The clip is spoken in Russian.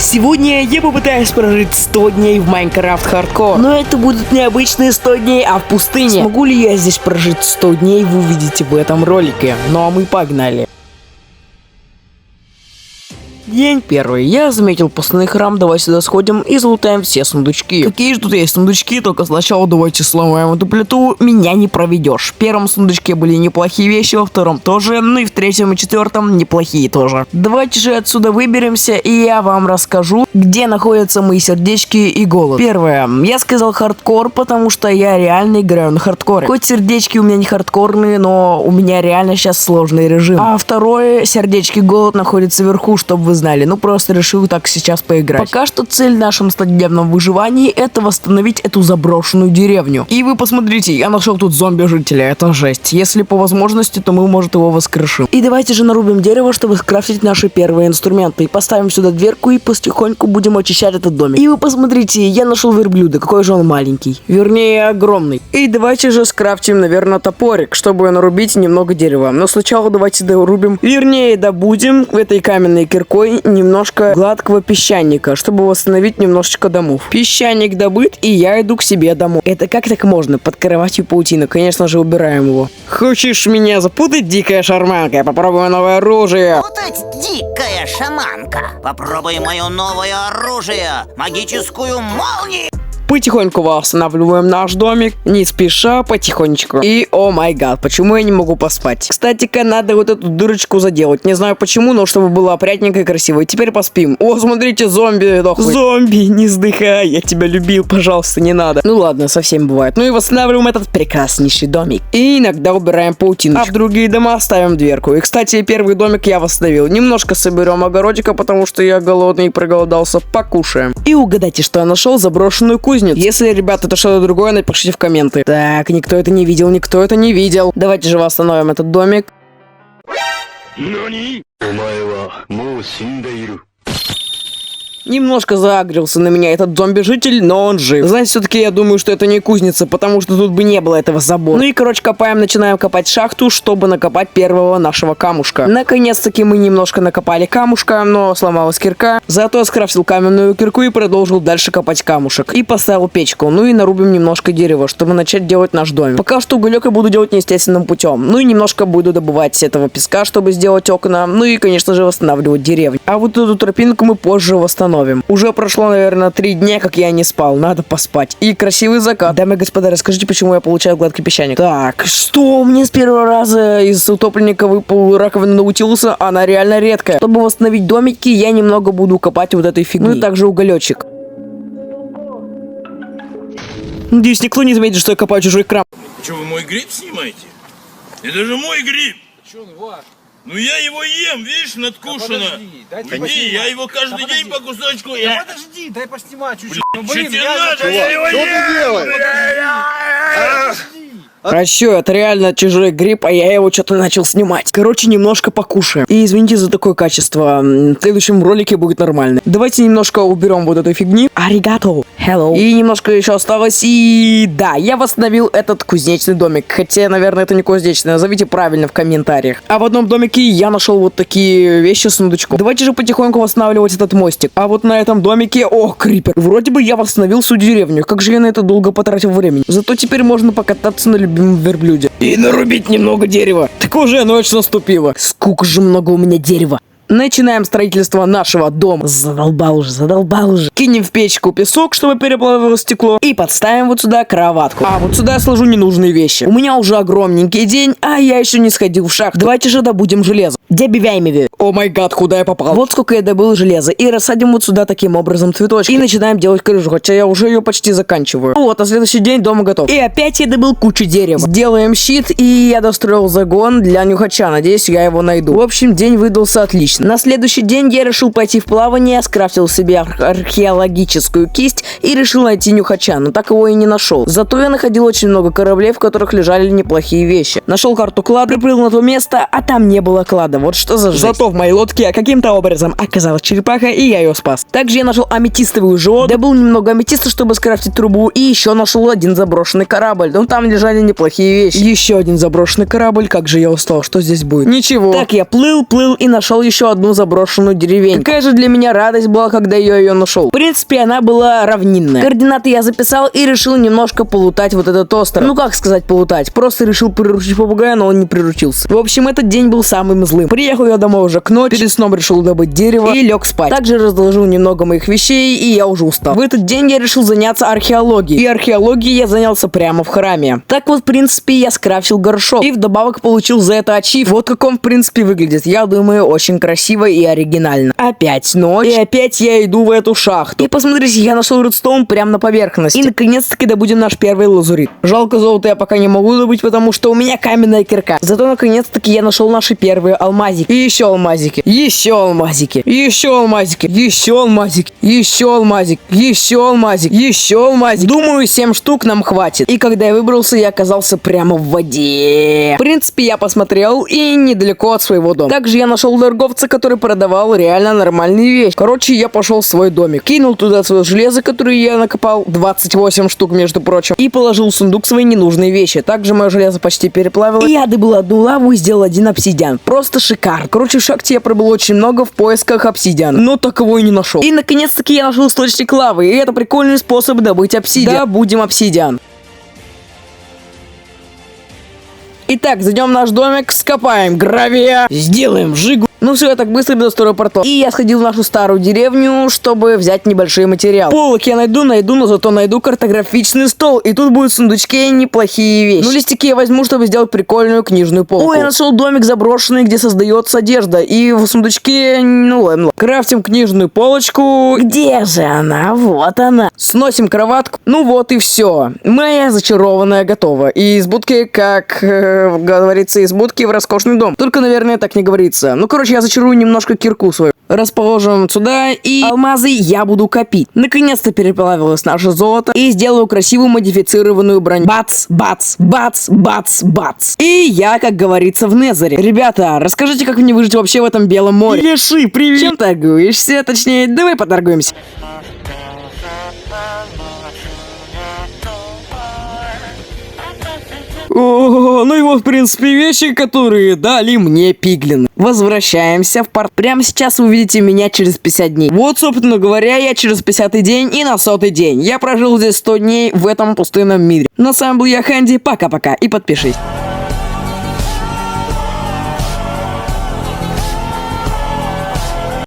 Сегодня я попытаюсь прожить 100 дней в Minecraft Hardcore. Но это будут не обычные 100 дней, а в пустыне. Смогу ли я здесь прожить 100 дней, вы увидите в этом ролике. Ну а мы погнали. День первый. Я заметил пустынный храм, давай сюда сходим и залутаем все сундучки. Какие же тут есть сундучки, только сначала давайте сломаем эту плиту, меня не проведешь. В первом сундучке были неплохие вещи, во втором тоже, ну и в третьем и четвертом неплохие тоже. Давайте же отсюда выберемся, и я вам расскажу, где находятся мои сердечки и голод. Первое. Я сказал хардкор, потому что я реально играю на хардкоре. Хоть сердечки у меня не хардкорные, но у меня реально сейчас сложный режим. А второе, сердечки голод находится вверху, чтобы вы знали. Ну просто решил так сейчас поиграть. Пока что цель в нашем 100-дневном выживании это восстановить эту заброшенную деревню. И вы посмотрите, я нашел тут зомби-жителя, это жесть. Если по возможности, то мы, может, его воскрешим. И давайте же нарубим дерево, чтобы скрафтить наши первые инструменты. И поставим сюда дверку и потихоньку будем очищать этот домик. И вы посмотрите, я нашел верблюда, какой же он маленький. Вернее, огромный. И давайте же скрафтим, наверное, топорик, чтобы нарубить немного дерева. Но сначала давайте дорубим, вернее, добудем в этой каменной киркой немножко гладкого песчаника, чтобы восстановить немножечко домов. Песчаник добыт, и я иду к себе домой. Это как так можно? Под кроватью паутина. Конечно же, убираем его. Хочешь меня запутать, дикая шарманка? Я попробую новое оружие. Путать, дикая шаманка. Попробуй мое новое оружие. Магическую молнию. Потихоньку восстанавливаем наш домик, не спеша, потихонечку. И, о май гад, почему я не могу поспать? Кстати-ка, надо вот эту дырочку заделать. Не знаю почему, но чтобы было опрятненько и красиво. И теперь поспим. О, смотрите, зомби дохлый. Зомби, не вздыхай, я тебя любил, пожалуйста, не надо. Ну ладно, совсем бывает. Ну и восстанавливаем этот прекраснейший домик. И иногда убираем паутину. А в другие дома ставим дверку. И, кстати, первый домик я восстановил. Немножко соберем огородика, потому что я голодный и проголодался. Покушаем. И угадайте, что я нашел заброшенную кузницу. Если, ребята, это что-то другое, напишите в комменты. Так, никто это не видел, никто это не видел. Давайте же восстановим этот домик. Немножко заагрился на меня этот зомби-житель, но он жив. Знаете, все-таки я думаю, что это не кузница, потому что тут бы не было этого забора. Ну и, короче, начинаем копать шахту, чтобы накопать первого нашего камушка. Наконец-таки мы немножко накопали камушка, но сломалась кирка. Зато скрафтил каменную кирку и продолжил дальше копать камушек. И поставил печку. Ну и нарубим немножко дерева, чтобы начать делать наш домик. Пока что уголек я буду делать неестественным путем. Ну и немножко буду добывать этого песка, чтобы сделать окна. Ну и, конечно же, восстанавливать деревню. А вот эту тропинку мы позже восстановим. Уже прошло, наверное, 3 дня, как я не спал. Надо поспать. И красивый закат. Дамы и господа, расскажите, почему я получаю гладкий песчаник. Так, что мне с первого раза из утопленника выпал раковина Наутилуса? Она реально редкая. Чтобы восстановить домики, я немного буду копать вот этой фигни. Ну и также уголечек. Надеюсь, никто не заметит, что я копаю чужой крам. Что, вы мой гриб снимаете? Это же мой гриб! Че он ваш? Ну я его ем, видишь, надкушено. Уйди, я его каждый день по кусочку. Да подожди, дай поснимать чуть-чуть. Что тебе надо? Я его ем! А чё, это реально чужой гриб, а я его что-то начал снимать. Короче, немножко покушаем. И извините за такое качество. В следующем ролике будет нормально. Давайте немножко уберем вот этой фигни. Аригато. Hello. И немножко еще осталось. И да, я восстановил этот кузнечный домик. Хотя, наверное, это не кузнечный. Назовите правильно в комментариях. А в одном домике я нашел вот такие вещи с сундучком. Давайте же потихоньку восстанавливать этот мостик. А вот на этом домике... О, крипер. Вроде бы я восстановил всю деревню. Как же я на это долго потратил времени. Зато теперь можно покататься на любимом верблюде. И нарубить немного дерева. Так уже ночь наступила. Сколько же много у меня дерева. Начинаем строительство нашего дома. Задолбал уже. Кинем в печку песок, чтобы переплавило стекло. И подставим вот сюда кроватку. А вот сюда я сложу ненужные вещи. У меня уже огромненький день, а я еще не сходил в шахту. Давайте же добудем железо. Добиваем. О май гад, куда я попал? Вот сколько я добыл железа. И рассадим вот сюда таким образом цветочки. И начинаем делать крышу, хотя я уже ее почти заканчиваю. Вот, а следующий день дома готов. И опять я добыл кучу дерева. Сделаем щит, и я достроил загон для нюхача. Надеюсь, я его найду. В общем, день выдался отлично. На следующий день я решил пойти в плавание, скрафтил себе археологическую кисть и решил найти нюхача, но так его и не нашел. Зато я находил очень много кораблей, в которых лежали неплохие вещи. Нашел карту клада, приплыл на то место, а там не было клада. Вот что за жесть. Зато в моей лодке каким-то образом оказалась черепаха, и я ее спас. Также я нашел аметистовую желуд, добыл немного аметиста, чтобы скрафтить трубу, и еще нашел один заброшенный корабль. Но там лежали неплохие вещи. Еще один заброшенный корабль, как же я устал, что здесь будет? Ничего. Так я плыл и нашел еще еще одну заброшенную деревень. Какая же для меня радость была, когда я ее нашел. В принципе, она была равнинная. Координаты я записал и решил немножко полутать вот этот остров. Ну как сказать полутать? Просто решил приручить попугая, но он не приручился. В общем, этот день был самым злым. Приехал я домой уже к ночи, перед сном решил добыть дерево и лег спать. Также разложил немного моих вещей, и я уже устал. В этот день я решил заняться археологией. И археологией я занялся прямо в храме. Так вот, в принципе, я скрафтил горшок. И вдобавок получил за это ачив. Вот как он, в принципе, выглядит. Я думаю, очень красиво и оригинально. Опять ночь. И опять я иду в эту шахту. И посмотрите, я нашел редстоун прямо на поверхности. И наконец-таки добудем наш первый лазурит. Жалко, золото я пока не могу добыть, потому что у меня каменная кирка. Зато наконец-таки я нашел наши первые алмазики. И еще алмазики. Еще алмазики. Еще алмазики. Еще алмазики. Еще алмазик. Еще алмазик. Еще алмазик. Думаю, 7 штук нам хватит. И когда я выбрался, я оказался прямо в воде. В принципе, я посмотрел и недалеко от своего дома. Также я нашел торговца, который продавал реально нормальные вещи. Короче, я пошел в свой домик. Кинул туда свое железо, которое я накопал. 28 штук, между прочим. И положил в сундук свои ненужные вещи. Также мое железо почти переплавило. И я добыл одну лаву и сделал один обсидиан. Просто шикарно. Короче, в шахте я пробыл очень много в поисках обсидиана. Но таковой не нашел. И наконец-таки я нашел источник лавы. И это прикольный способ добыть обсидиан. Да, будем обсидиан. Итак, зайдем в наш домик, скопаем гравия, сделаем жигу. Ну все, я так быстро дострою портал. И я сходил в нашу старую деревню, чтобы взять небольшие материалы. Полок я найду, но зато найду картографичный стол. И тут будут в сундучке неплохие вещи. Ну, листики я возьму, чтобы сделать прикольную книжную полку. Ой, я нашел домик заброшенный, где создается одежда. И в сундучке, ну ладно. Крафтим книжную полочку. Где же она? Вот она. Сносим кроватку. Ну вот и все. Моя зачарованная готова. И из будки, как говорится, из будки в роскошный дом. Только, наверное, так не говорится. Ну, короче, я зачарую немножко кирку свою. Расположим сюда, и алмазы я буду копить. Наконец-то переплавилось наше золото, и сделаю красивую модифицированную броню. Бац, бац, бац, бац, бац. И я, как говорится, в Незере. Ребята, расскажите, как мне выжить вообще в этом белом море. Леши, привет! Чем торгуешься? Точнее, давай поторгуемся. О, ну и вот, в принципе, вещи, которые дали мне пиглины. Возвращаемся в порт. Прямо сейчас вы увидите меня через 50 дней. Вот, собственно говоря, я через 50-й день и на 100-й день. Я прожил здесь 100 дней в этом пустынном мире. На самом деле я Хэнди. Пока-пока и подпишись.